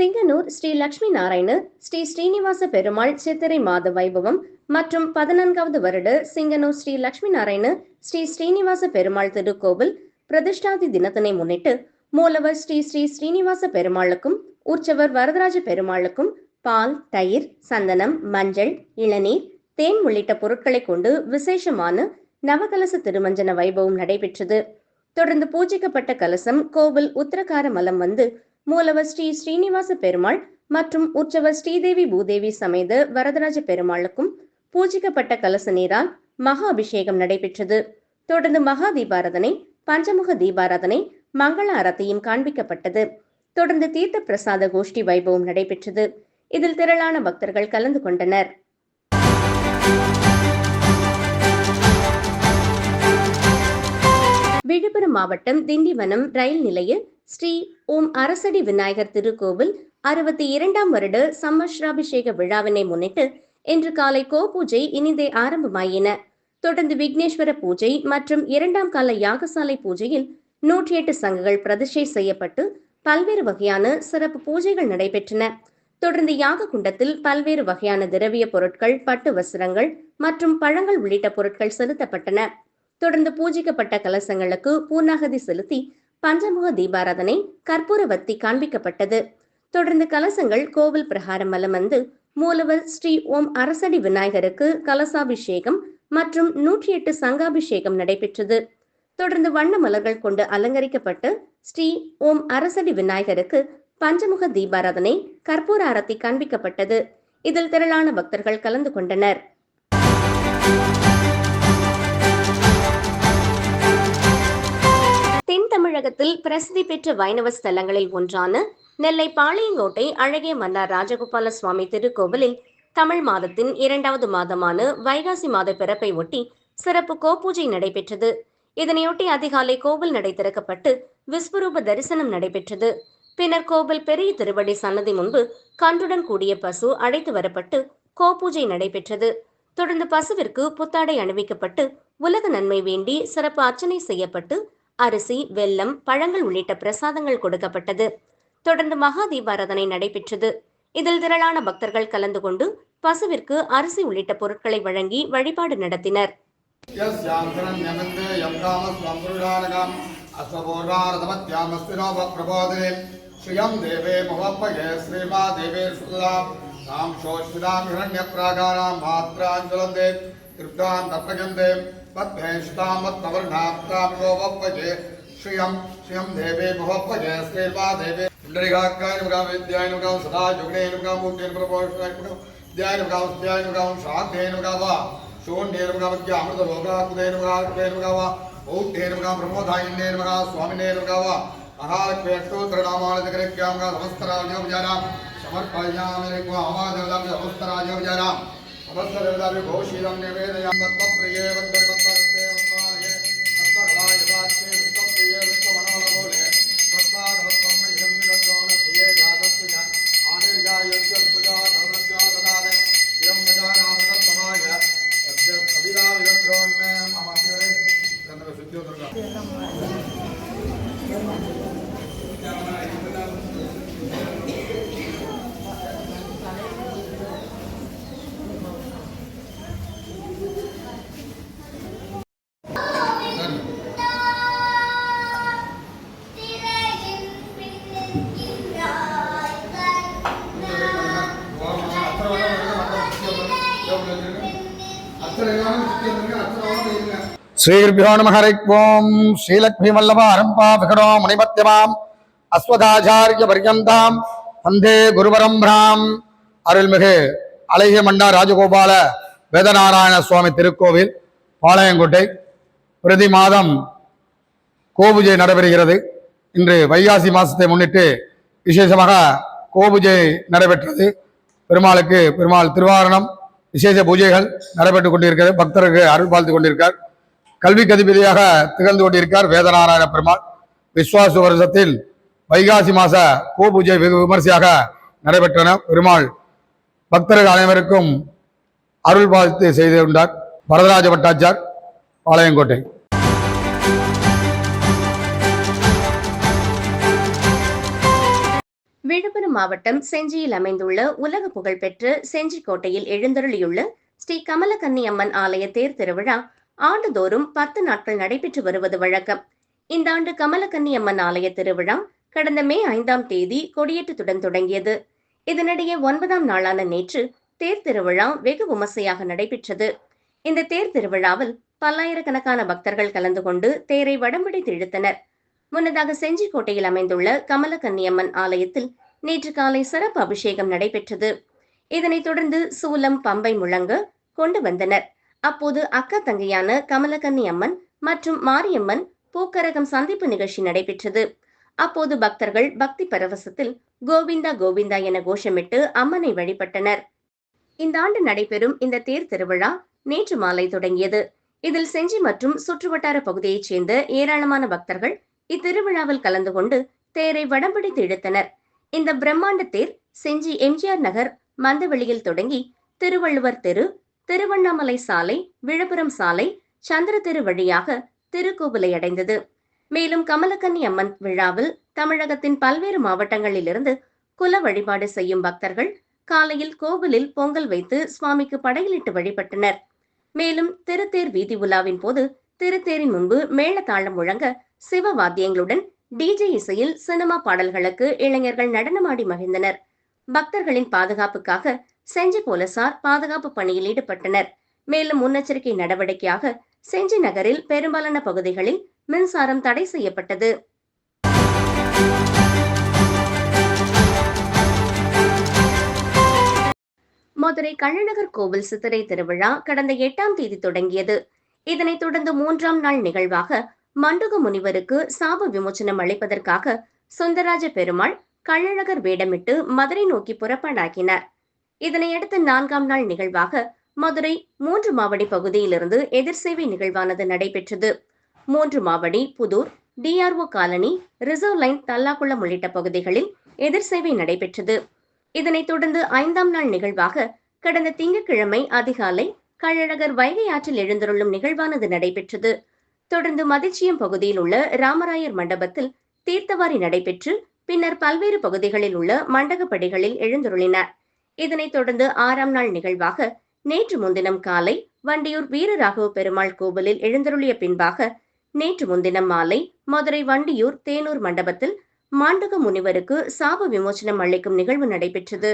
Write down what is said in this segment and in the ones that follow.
சிங்கனூர் ஸ்ரீ லட்சுமி நாராயண ஸ்ரீ ஸ்ரீனிவாச பெருமாள் சித்திரை மாத வைபவம் மற்றும் 14வது வருட சிங்கனூர் ஸ்ரீ லட்சுமி நாராயண ஸ்ரீ ஸ்ரீனிவாச பெருமாள் திருக்கோவில் பிரதிஷ்டாதி தினத்தினை முன்னிட்டு மூலவர் ஸ்ரீ ஸ்ரீ ஸ்ரீனிவாச பெருமாளுக்கும் உற்சவர் வரதராஜ பெருமாளுக்கும் பால், தயிர், சந்தனம், மஞ்சள், இளநீர், தேன் உள்ளிட்ட பொருட்களை கொண்டு விசேஷமான நவகலச திருமஞ்சன வைபவம் நடைபெற்றது. தொடர்ந்து பூஜிக்கப்பட்ட கலசம் கோவில் உத்தரகார மலம் வந்து மூலவர் ஸ்ரீ ஸ்ரீனிவாச பெருமாள் மற்றும் உற்சவர் ஸ்ரீதேவி பூதேவி சமேத வரதராஜ பெருமாளுக்கும் பூஜிக்கப்பட்ட கலச நீரால் மகா அபிஷேகம் நடைபெற்றது. தொடர்ந்து மகா தீபாராதனை, பஞ்சமுக தீபாராதனை, மங்கள ஆரத்தியும் காண்பிக்கப்பட்டது. தொடர்ந்து தீர்த்த பிரசாத கோஷ்டி வைபவம் நடைபெற்றது. இதில் திரளான பக்தர்கள் கலந்து கொண்டனர். விழுப்புரம் மாவட்டம் திண்டிவனம் ரயில் நிலைய ஸ்ரீ ஓம் அரசடி விநாயகர் திருக்கோவில் 62ஆம் வருட சம்மஸ்ராபிஷேக விழாவினை முன்னிட்டு இன்று காலை கோபூஜை இனிதே ஆரம்பமாயின. தொடர்ந்து விக்னேஸ்வர பூஜை மற்றும் 2ஆம் கால யாகசாலை பூஜையில் 108 சங்குகள் பிரதிஷ்டை செய்யப்பட்டு பல்வேறு வகையான சிறப்பு பூஜைகள் நடைபெற்றன. தொடர்ந்து யாக குண்டத்தில் பல்வேறு வகையான திரவிய பொருட்கள், பட்டு வஸ்திரங்கள் மற்றும் பழங்கள் உள்ளிட்ட பொருட்கள் செலுத்தப்பட்டன. தொடர்ந்து பூஜிக்கப்பட்ட கலசங்களுக்கு பூர்ணாகதி செலுத்தி பஞ்சமுக தீபாராதனை, கற்பூர வத்தி காண்பிக்கப்பட்டது. தொடர்ந்து கலசங்கள் கோவில் பிரகாரம் வலம் வந்து மூலவர் ஸ்ரீ ஓம் அரசடி விநாயகருக்கு கலசாபிஷேகம் மற்றும் 108 சங்காபிஷேகம் நடைபெற்றது. தொடர்ந்து வண்ண மலர்கள் கொண்டு அலங்கரிக்கப்பட்டு ஸ்ரீ ஓம் அரசடி விநாயகருக்கு பஞ்சமுக தீபாராதனை, கற்பூர ஆரத்தி காண்பிக்கப்பட்டது. இதில் திரளான பக்தர்கள் கலந்து கொண்டனர். தென் தமிழகத்தில் பிரசித்தி பெற்ற வைணவ ஸ்தலங்களில் ஒன்றான நெல்லை பாளையங்கோட்டை அழகிய மன்னார் ராஜகோபால சுவாமி திருக்கோவிலில் தமிழ் மாதத்தின் 2வது மாதமான வைகாசி மாத பிறப்பை ஒட்டி சிறப்பு கோபூஜை நடைபெற்றது. இதனையொட்டி அதிகாலை கோவில் நடை திறக்கப்பட்டு விஸ்வரூப தரிசனம் நடைபெற்றது. பின்னர் கோவில் பெரிய திருவடி சன்னதி முன்பு கன்றுடன் கூடிய பசு அழைத்து வரப்பட்டு கோபூஜை நடைபெற்றது. தொடர்ந்து பசுவிற்கு புத்தாடை அணிவிக்கப்பட்டு உலக நன்மை வேண்டி சிறப்பு அர்ச்சனை செய்யப்பட்டு அரிசி, வெல்லம், பழங்கள் உள்ளிட்ட பிரசாதங்கள் கொடுக்கப்பட்டது. தொடர்ந்து மகா தீபாராதனை நடைபெற்றது. இதில் திரளான பக்தர்கள் கலந்து கொண்டு பசுவிற்கு அரிசி உள்ளிட்ட பொருட்களை வழங்கி வழிபாடு நடத்தினர். श्रियं देवे महोपजे श्रीर्वा देवे पुंडरीकाक्षाय नमः विद्याय नमः सदा जुगणे नमः मूर्ते नमः प्रभोषणाय नमः विद्याय नमः विद्याय नमः शान्ते नमः वा शून्ये नमः विद्या अमृत लोकाकुदे नमः के नमः वा औद्धे नमः प्रमोदायिने नमः स्वामिने नमः वा महालक्ष्मीष्टोत्तर नामालयकरेभ्यां समस्तराज्योपचारां समर्पयामि नमः आवादनं समस्तराज्योपचारां समस्तदेवताभ्यो घोषितं निवेदयामि तत्प्रिये वन्दे वत्सले तत्कलाय दास्ये तत्प्रिये विश्वमनोलभोले तत्पादवत्तं निसंविदत्रोण प्रिये जातस्य आनिर्गायस्य पूजा तदस्य ददाने यं वजानाम तत्समाय तस्य कविदा विदत्रोण्य ममस्ये गन्धर्व शुद्धियोदर्गा श्रीगुरुभ्यो नमः ओं श्रीलक्ष्मीवल्लभारम्भा विकटो मुनिमध्यमाम् अस्मदाचार्यपर्यन्तां वन्दे गुरुपरम्पराम् अरुள்மிகு அழகிய மன்னார் ராஜகோபால வேதநாராயண சுவாமி திருக்கோவில் பாளையங்கோட்டை பிரதி மாதம் கோபூஜை நடைபெறுகிறது. இன்று வைகாசி மாதத்தை முன்னிட்டு விசேஷமாக கோபூஜை நடைபெற்றது. பெருமாள் திருவாரணம் விசேஷ பூஜைகள் நடைபெற்றுக் கொண்டிருக்கிறது. பக்தருக்கு அருள் பாலித்து கொண்டிருக்கார். கல்வி கதிபதியாக திகழ்ந்து கொண்டிருக்கார் வேதநாராயண பெருமாள். விஸ்வாச வருஷத்தில் வைகாசி மாச கோபூஜை வெகு விமர்சையாக நடைபெற்றன. பெருமாள் பக்தர்கள் அனைவருக்கும் அருள் பாலித்து செய்து கொண்டார். வரதராஜ பட்டாச்சார், பாளையங்கோட்டை. விழுப்புரம் மாவட்டம் செஞ்சியில் அமைந்துள்ள உலக புகழ்பெற்ற செஞ்சி கோட்டையில் எழுந்தருளியுள்ள ஸ்ரீ கமலக்கன்னி அம்மன் ஆலய தேர் திருவிழா ஆண்டுதோறும் 10 நாட்கள் நடைபெற்று வருவது வழக்கம். இந்த ஆண்டு கமலக்கன்னி அம்மன் ஆலய திருவிழா கடந்த மே 5ஆம் தேதி கொடியேற்றத்துடன் தொடங்கியது. இதனிடையே 9ஆம் நாளான நேற்று தேர் திருவிழா வெகு விமர்சையாக நடைபெற்றது. இந்த தேர் திருவிழாவில் பல்லாயிரக்கணக்கான பக்தர்கள் கலந்து கொண்டு தேரை வடம்பிடித்து இழுத்தனர். முன்னதாக செஞ்சிக்கோட்டையில் அமைந்துள்ள கமலக்கன்னியம்மன் ஆலயத்தில் நேற்று காலை சிறப்பு அபிஷேகம் நடைபெற்றது. இதனைத் தொடர்ந்து சூலம், பம்பை முழங்க கொண்டு வந்தனர். அப்போது அக்கா தங்கையான கமலக்கன்னி அம்மன் மற்றும் மாரியம்மன் பூக்கரகம் சந்திப்பு நிகழ்ச்சி நடைபெற்றது. அப்போது பக்தர்கள் பக்தி பரவசத்தில் கோவிந்தா கோவிந்தா என கோஷமிட்டு அம்மனை வழிபட்டனர். இந்த ஆண்டு நடைபெறும் இந்த தேர் திருவிழா நேற்று மாலை தொடங்கியது. இதில் செஞ்சி மற்றும் சுற்றுவட்டார பகுதியைச் சேர்ந்த ஏராளமான பக்தர்கள் இத்திருவிழாவில் கலந்து கொண்டு தேரை வடம்பிடித்து இழுத்தனர். இந்த பிரம்மாண்ட தேர் செஞ்சி எம்ஜிஆர் நகர் மந்தவெளியில் தொடங்கி திருவள்ளுவர் தெரு, திருவண்ணாமலை சாலை, விழுப்புரம் சாலை, சந்திர தெரு வழியாக திருக்கோவிலை அடைந்தது. மேலும் கமலக்கன்னி அம்மன் விழாவில் தமிழகத்தின் பல்வேறு மாவட்டங்களிலிருந்து குல வழிபாடு செய்யும் பக்தர்கள் காலையில் கோவிலில் பொங்கல் வைத்து சுவாமிக்கு படையலிட்டு வழிபட்டனர். மேலும் திருத்தேர் வீதி உலாவின் போது திருத்தேரின் முன்பு மேளதாளம் முழங்க சிவ வாத்தியங்களுடன் டிஜே இசையில் சினிமா பாடல்களுக்கு இளைஞர்கள் நடனமாடி மகிழ்ந்தனர். பக்தர்களின் பாதுகாப்புக்காக செஞ்சி போலீசார் பாதுகாப்பு பணியில் ஈடுபட்டனர். மேலும் முன்னெச்சரிக்கை நடவடிக்கையாக செஞ்சி நகரில் பெரும்பாலான பகுதிகளில் மின்சாரம் தடை செய்யப்பட்டது. மதுரை கள்ளழகர் கோவில் சித்திரை திருவிழா கடந்த 8ஆம் தேதி தொடங்கியது. இதனைத் தொடர்ந்து 3ஆம் நாள் நிகழ்வாக மண்டுக முனிவருக்கு சாப விமோச்சனம் அளிப்பதற்காக சுந்தராஜ பெருமாள் கள்ளழகர் வேடமிட்டு மதுரை நோக்கி புறப்பாடாக்கினார். இதனையடுத்து 4ஆம் நாள் நிகழ்வாக மதுரை 3 மாவடி பகுதியிலிருந்து எதிர்சேவை நிகழ்வானது நடைபெற்றது. 3 Mavadi, Puthur, DRO colony, reserve line, Tallakulam உள்ளிட்ட பகுதிகளில் எதிர்சேவை நடைபெற்றது. இதனைத் தொடர்ந்து 5ஆம் நாள் நிகழ்வாக கடந்த திங்கட்கிழமை அதிகாலை கள்ளழகர் வைகை ஆற்றில் எழுந்தருளும் நிகழ்வானது நடைபெற்றது. தொடர்ந்து மதிச்சியம் பகுதியில் உள்ள ராமராயர் மண்டபத்தில் தீர்த்தவாரி நடைபெற்று பின்னர் பல்வேறு பகுதிகளில் உள்ள மண்டகப்படிகளில் எழுந்தருளினார். இதனைத் தொடர்ந்து 6ஆம் நாள் நிகழ்வாக நேற்று முன்தினம் காலை வண்டியூர் வீரராகவ பெருமாள் கோவிலில் எழுந்தருளிய பின்பாக நேற்று முன்தினம் மாலை மதுரை வண்டியூர் தேனூர் மண்டபத்தில் மாண்டக முனிவருக்கு சாப விமோச்சனம் அளிக்கும் நிகழ்வு நடைபெற்றது.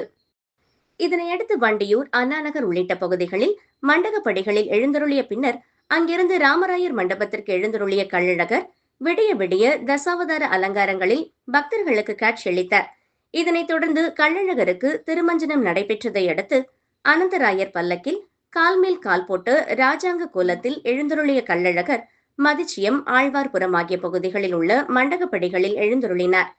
இதனையடுத்து வண்டியூர், அண்ணாநகர் உள்ளிட்ட பகுதிகளில் மண்டகப்படிகளில் எழுந்தருளிய பின்னர் அங்கிருந்து ராமராயர் மண்டபத்திற்கு எழுந்தருளிய கள்ளழகர் விடிய விடிய தசாவதார அலங்காரங்களில் பக்தர்களுக்கு காட்சியளித்தார். இதனைத் தொடர்ந்து கள்ளழகருக்கு திருமஞ்சனம் நடைபெற்றதை அடுத்து அனந்தராயர் பல்லக்கில் கால்மேல் கால் போட்டு ராஜாங்க கோலத்தில் எழுந்தருளிய கள்ளழகர் மதிச்சியம், ஆழ்வார்புரம் ஆகிய பகுதிகளில் உள்ள மண்டகப்படிகளில் எழுந்தருளினார்.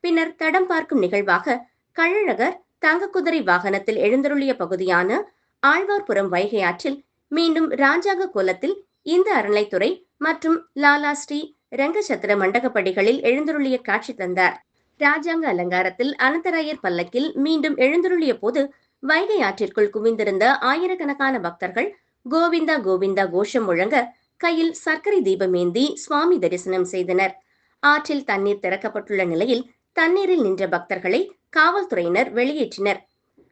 பின்னர் தடம் பார்க்கும் நிகழ்வாக கள்ளழகர் தங்க குதிரை வாகனத்தில் எழுந்தருளிய பகுதியான ஆழ்வார்புரம் வைகை ஆற்றில் மீண்டும் ராஜாங்க கோலத்தில் இந்த அறநிலைத்துறை மற்றும் லாலா ஸ்ரீ ரங்கசத்திர மண்டகப்படிகளில் எழுந்தருளிய காட்சி தந்தார். ராஜாங்க அலங்காரத்தில் அனந்தராயர் பல்லக்கில் மீண்டும் எழுந்தருளிய போது வைகை ஆற்றிற்குள் குவிந்திருந்த ஆயிரக்கணக்கான பக்தர்கள் கோவிந்தா கோவிந்தா கோஷம் முழங்க கையில் சர்க்கரை தீபமேந்தி சுவாமி தரிசனம் செய்தனர். ஆற்றில் தண்ணீர் திறக்கப்பட்டுள்ள நிலையில் தண்ணீரில் நின்ற பக்தர்களை காவல்துறையினர் வெளியேற்றினர்.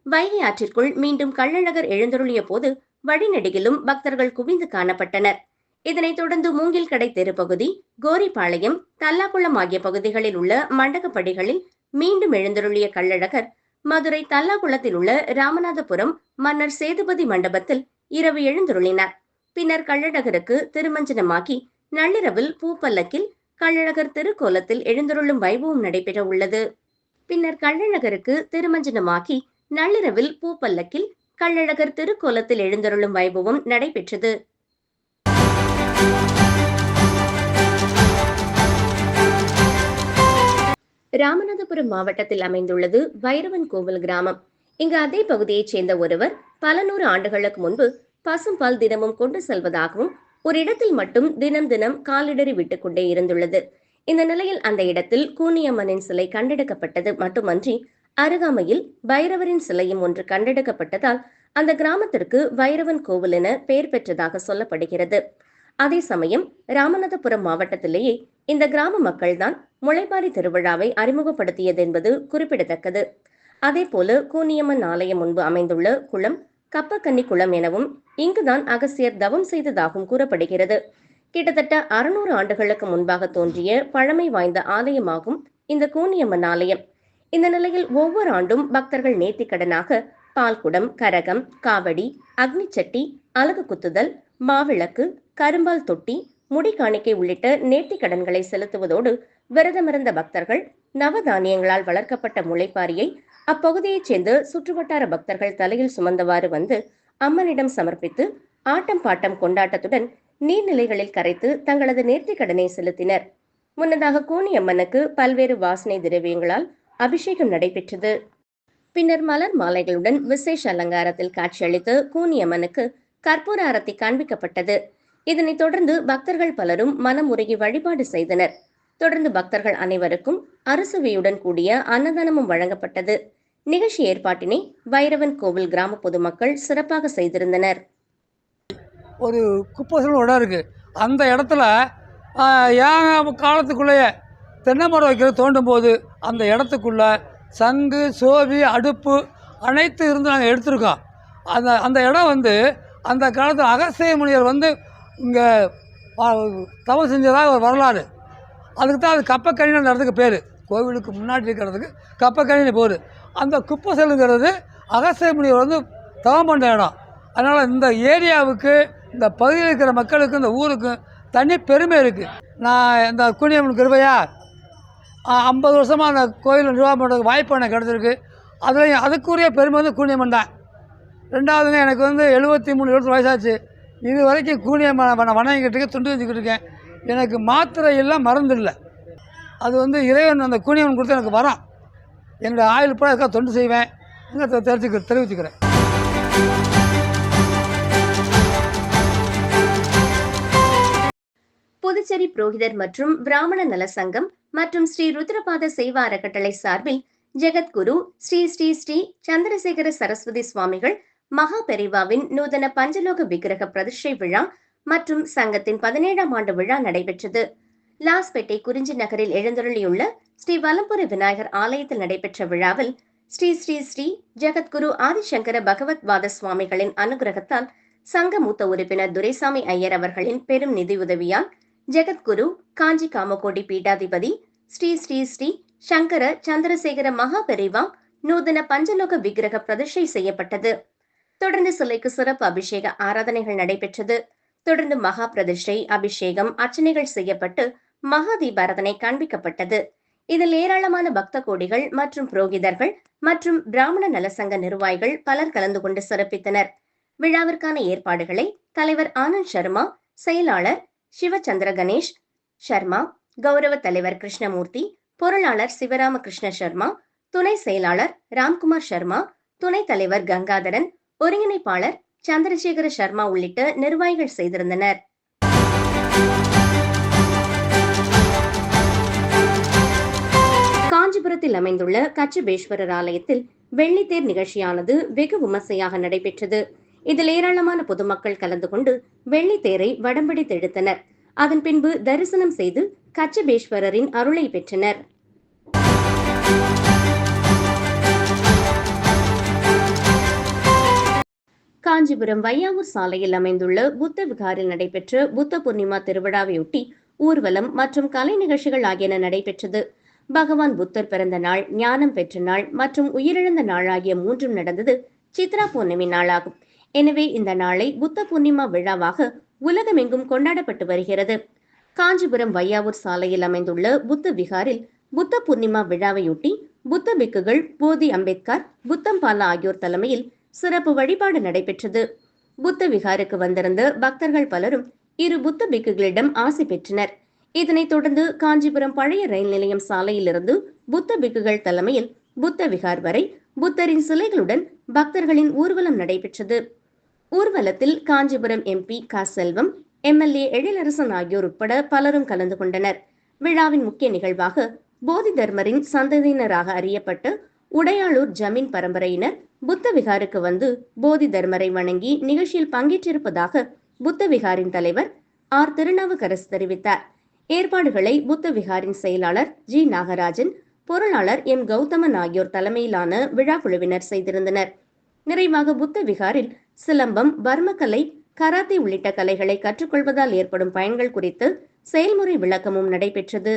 வைகை ஆற்றிற்குள் மீண்டும் கள்ளழகர் எழுந்தருளிய போது வழிநெடுகிலும் பக்தர்கள் குவிந்து காணப்பட்டனர். இதனைத் தொடர்ந்து மூங்கில்கடை தெருப்பகுதி, கோரிப்பாளையம், தல்லாக்குளம் ஆகிய பகுதிகளில் உள்ள மண்டகப்படிகளில் மீண்டும் எழுந்தருளிய கள்ளழகர் மதுரை தல்லாக்குளத்தில் உள்ள ராமநாதபுரம் மன்னர் சேதுபதி மண்டபத்தில் இரவு எழுந்தருளினார். பின்னர் கள்ளழகருக்கு திருமஞ்சனமாக்கி நள்ளிரவில் பூப்பல்லக்கில் கள்ளழகர் திருக்கோலத்தில் எழுந்தருளும் வைபவம் நடைபெற உள்ளது. பின்னர் கள்ளழகருக்கு திருமஞ்சனமாக்கி நள்ளிரவில் பூப்பல்லக்கில் கள்ளழகர் திருக்கோலத்தில் எழுந்தருளும் வைபவம் நடைபெற்றது. ராமநாதபுரம் மாவட்டத்தில் அமைந்துள்ளது வைரவன் கோவில் கிராமம். இங்கு அதே பகுதியைச் சேர்ந்த ஒருவர் பல 100 ஆண்டுகளுக்கு முன்பு பசும்பால் தினமும் கொண்டு செல்வதாகவும் ஒரு இடத்தில் மட்டும் தினம் தினம் காலிடறி விட்டுக் கொண்டே இருந்துள்ளது. இந்த நிலையில் அந்த இடத்தில் கூனியம்மனின் சிலை கண்டெடுக்கப்பட்டது மட்டுமன்றி அருகாமையில் பைரவரின் சிலையும் ஒன்று கண்டெடுக்கப்பட்டதால் அந்த கிராமத்திற்கு வைரவன் கோவில் என பெயர் பெற்றதாக சொல்லப்படுகிறது. அதே சமயம் ராமநாதபுரம் மாவட்டத்திலேயே இந்த கிராம மக்கள்தான் முளைப்பாரி திருவிழாவை அறிமுகப்படுத்தியது என்பது குறிப்பிடத்தக்கது. அதேபோல கூனியம்மன் ஆலயம் முன்பு அமைந்துள்ள குளம் கப்பக்கன்னி குளம் எனவும் இங்குதான் அகஸ்தியர் தவம் செய்ததாகவும் கூறப்படுகிறது. கிட்டத்தட்ட 600 ஆண்டுகளுக்கு முன்பாக தோன்றிய பழமை வாய்ந்த ஆலயமாகும் இந்த கூனியம்மன் ஆலயம். இந்த நிலையில் ஒவ்வொரு ஆண்டும் பக்தர்கள் நேர்த்திக்கடனாக பால்குடம், கரகம், காவடி, அக்னி சட்டி, அலகு குத்துதல், மாவிளக்கு, கரும்பால் தொட்டி, முடி காணிக்கை உள்ளிட்ட நேர்த்திக்கடன்களை செலுத்துவதோடு விரதமிருந்த பக்தர்கள் நவதானியங்களால் வளர்க்கப்பட்ட முளைப்பாரியை அப்பகுதியைச் சேர்ந்த சுற்றுவட்டார பக்தர்கள் தலையில் சுமந்தவாறு வந்து அம்மனிடம் சமர்ப்பித்து ஆட்டம் பாட்டம் கொண்டாட்டத்துடன் நீர்நிலைகளில் கரைத்து தங்களது நேர்த்திக்கடனை செலுத்தினர். முன்னதாக கூனியம்மனுக்கு பல்வேறு வாசனை திரவியங்களால் அபிஷேகம் நடைபெற்றது. பின்னர் மலர் மாலைகளுடன் விசேஷ அலங்காரத்தில் காட்சியளித்து கூனியம்மனுக்கு கற்பூர ஆரத்தி காண்பிக்கப்பட்டது. இதனைத் தொடர்ந்து பக்தர்கள் பலரும் மனமுருகி வழிபாடு செய்தனர். தொடர்ந்து பக்தர்கள் அனைவருக்கும் அறுசுவையுடன் கூடிய அன்னதானமும் வழங்கப்பட்டது. நிகழ்ச்சி ஏற்பாட்டினை வைரவன் கோவில் கிராம பொதுமக்கள் சிறப்பாக செய்திருந்தனர். ஒரு குப்பை இடம் இருக்குது. அந்த இடத்துல ஏன் காலத்துக்குள்ளேயே தென்னை மரம் வைக்கிறது தோண்டும் போது அந்த இடத்துக்குள்ள சங்கு, சோவி, அடுப்பு அனைத்து இருந்து நாங்கள் எடுத்திருக்கோம். அந்த இடம் வந்து அந்த காலத்தில் அகஸ்திய முனிவர் வந்து இங்கே தவம் செஞ்சதாக ஒரு வரலாறு. அதுக்கு தான் அது கப்பக்கணின்னு அந்த இடத்துக்கு பேர். கோவிலுக்கு முன்னாடி இருக்கிறதுக்கு கப்பக்கணின்னு பேர். அந்த குப்பை செல்லுங்கிறது அகஸ்திய முனிவர் வந்து தவம் பண்ண இடம். அதனால் இந்த ஏரியாவுக்கு, இந்த பகுதியில் இருக்கிற மக்களுக்கு, இந்த ஊருக்கு தனி பெருமை இருக்குது. நான் இந்த கூனியம்மன் கிருபையா 50 வருஷமாக அந்த கோயில் நிர்வாகம் பண்ணுறதுக்கு வாய்ப்பு எனக்கு கிடச்சிருக்கு. அதுக்குரிய பெருமை வந்து கூனியம்மன் தான். ரெண்டாவதுங்க, எனக்கு வந்து 73 வயசாச்சு. இது வரைக்கும் கூனியம்மனை வணங்கிக்கிட்டு இருக்கேன், துண்டு வச்சுக்கிட்டு இருக்கேன். எனக்கு மாத்திரை இல்லை, மருந்து இல்லை. அது வந்து இறைவன் அந்த கூனியம்மன் கொடுத்து எனக்கு வரான். என்னுடைய ஆயுள் பூரா அதுக்காக தொண்டு செய்வேன். தெரிவிச்சுக்கிறேன். புதுச்சேரி புரோகிதர் மற்றும் பிராமண நல சங்கம் மற்றும் ஸ்ரீ ருத்ரபாத சேவா அறக்கட்டளை சார்பில் ஜெகத்குரு ஸ்ரீ ஸ்ரீ ஸ்ரீ சந்திரசேகர சரஸ்வதி சுவாமிகள் மகா பெரிவாவின் நூதன பஞ்சலோக விக்கிரக பிரதிஷ்டை விழா மற்றும் சங்கத்தின் 17ஆம் ஆண்டு விழா நடைபெற்றது. லாஸ்பேட்டை குறிஞ்சி நகரில் எழுந்தருளியுள்ள ஸ்ரீ வலம்புரி விநாயகர் ஆலயத்தில் நடைபெற்ற விழாவில் ஸ்ரீ ஸ்ரீ ஸ்ரீ ஜெகத்குரு ஆதிசங்கர பகவத் வாத சுவாமிகளின் அனுகிரகத்தால் சங்க மூத்த உறுப்பினர் துரைசாமி ஐயர் அவர்களின் பெரும் நிதியுதவியால் ஜெகத்குரு காஞ்சி காமகோடி பீடாதிபதி ஸ்ரீ ஸ்ரீ ஸ்ரீ சங்கர சந்திரசேகர மகா பெரிவா நூதன பஞ்சலோக விக்கிரக பிரதிஷ்டை செய்யப்பட்டது. தொடர்ந்து சிலைக்கு சிறப்பு அபிஷேக ஆராதனைகள் நடைபெற்றது. தொடர்ந்து மகா பிரதிஷ்டை, அபிஷேகம், அர்ச்சனைகள் செய்யப்பட்டு மகா தீபாராதனை காண்பிக்கப்பட்டது. இதில் ஏராளமான பக்த கோடிகள் மற்றும் புரோகிதர்கள் மற்றும் பிராமண நலசங்க நிர்வாகிகள் பலர் கலந்து கொண்டு சிறப்பித்தனர். விழாவிற்கான ஏற்பாடுகளை தலைவர் ஆனந்த் சர்மா, செயலாளர் சிவச்சந்திர கணேஷ் சர்மா, கௌரவ தலைவர் கிருஷ்ணமூர்த்தி, பொருளாளர் சிவராமகிருஷ்ண சர்மா, துணை செயலாளர் ராம்குமார் சர்மா, துணைத் தலைவர் கங்காதரன், ஒருங்கிணைப்பாளர் சந்திரசேகர சர்மா உள்ளிட்ட நிர்வாகிகள் செய்திருந்தனர். காஞ்சிபுரத்தில் அமைந்துள்ள கச்சபேஸ்வரர் ஆலயத்தில் வெள்ளித்தேர் நிகழ்ச்சியானது வெகு விமர்சையாக நடைபெற்றது. இதில் ஏராளமான பொதுமக்கள் கலந்து கொண்டு வெள்ளித்தேரை வடம்பிடித்து இழுத்தனர். அதன் பின்பு தரிசனம் செய்து கச்சபேஸ்வரரின் அருளை பெற்றனர். காஞ்சிபுரம் வையாவூர் சாலையில் அமைந்துள்ள புத்த விகாரில் நடைபெற்ற புத்த பூர்ணிமா திருவிழாவையொட்டி ஊர்வலம் மற்றும் கலை நிகழ்ச்சிகள் ஆகியன நடைபெற்றது. பகவான் புத்தர் பிறந்த நாள், ஞானம் பெற்ற நாள் மற்றும் உயிரிழந்த நாள் ஆகிய மூன்றும் நடந்தது சித்ரா பூர்ணிமை நாளாகும். எனவே இந்த நாளை புத்த பூர்ணிமா விழாவாக உலகமெங்கும் கொண்டாடப்பட்டு வருகிறது. காஞ்சிபுரம் வையாவூர் சாலையில் அமைந்துள்ள புத்த விகாரில் புத்த பூர்ணிமா விழாவையொட்டி புத்த பிக்குகள், போதி அம்பேத்கர், புத்தம்பாலா ஆகியோர் தலைமையில் சிறப்பு வழிபாடு நடைபெற்றது. புத்த விகாருக்கு வந்திருந்த பக்தர்கள் பலரும் இரு புத்த பிக்குகளிடம் ஆசி பெற்றனர். இதனைத் தொடர்ந்து காஞ்சிபுரம் பழைய ரயில் நிலையம் சாலையிலிருந்து புத்த பிக்குகள் தலைமையில் புத்த விகார் வரை புத்தரின் சிலைகளுடன் பக்தர்களின் ஊர்வலம் நடைபெற்றது. ஊர்வலத்தில் காஞ்சிபுரம் எம்பி க செல்வம், எம்எல்ஏ எழிலரசன் ஆகியோர் உட்பட பலரும் கலந்து கொண்டனர். விழாவின் முக்கிய நிகழ்வாக போதி தர்மரின் சந்ததியினராக அறியப்பட்ட உடையாளூர் ஜமீன் பரம்பரையினர் புத்த விகாருக்கு வந்து போதி தர்மரை வணங்கி நிகழ்ச்சியில் பங்கேற்றிருப்பதாக புத்த விகாரின் தலைவர் ஆர் திருநாவுக்கரசு தெரிவித்தார். ஏற்பாடுகளை புத்த விகாரின் செயலாளர் ஜி நாகராஜன், பொருளாளர் எம் கௌதமன் ஆகியோர் தலைமையிலான விழா குழுவினர் செய்திருந்தனர். நிறைவாக புத்த விகாரில் சிலம்பம், பர்மக்கலை, கராத்தே உள்ளிட்ட கலைகளை கற்றுக்கொள்வதால் ஏற்படும் பயன்கள் குறித்து செயல்முறை விளக்கமும் நடைபெற்றது.